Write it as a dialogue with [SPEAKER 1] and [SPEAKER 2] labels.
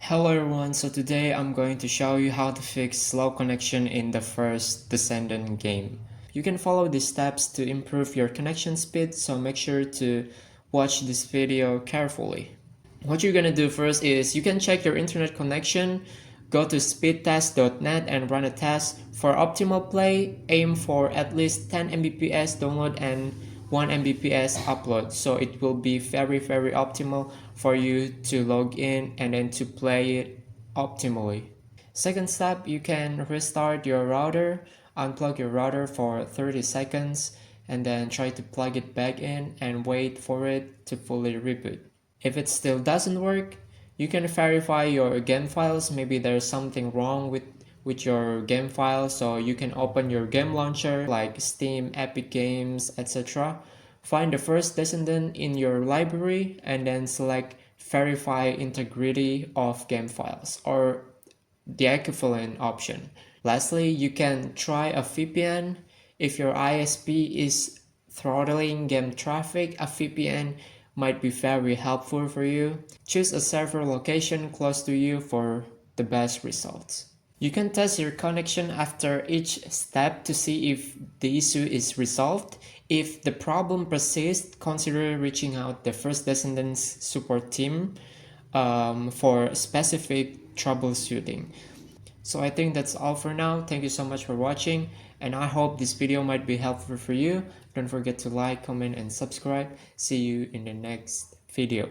[SPEAKER 1] Hello everyone, so today I'm going to show you how to fix slow connection in the first Descendant game. You can follow these steps to improve your connection speed, so make sure to watch this video carefully. What you're gonna do first is you can check your internet connection, go to speedtest.net and run a test. For optimal play, aim for at least 10 Mbps download and 1 Mbps upload, so it will be very optimal for you to log in and then to play it optimally. Second step, you can restart your router, unplug your router for 30 seconds and then try to plug it back in and wait for it to fully reboot. If it still doesn't work, you can verify your game files. Maybe there's something wrong with your game file, so you can open your game launcher like Steam, Epic Games, etc. Find the first Descendant in your library and then select verify integrity of game files or the equivalent option. Lastly, you can try a VPN. If your ISP is throttling game traffic, a VPN might be very helpful for you. Choose a server location close to you for the best results. You can test your connection after each step to see if the issue is resolved. If the problem persists, consider reaching out the First Descendants support team for specific troubleshooting. So I think that's all for now. Thank you so much for watching, and I hope this video might be helpful for you. Don't forget to like, comment, and subscribe. See you in the next video.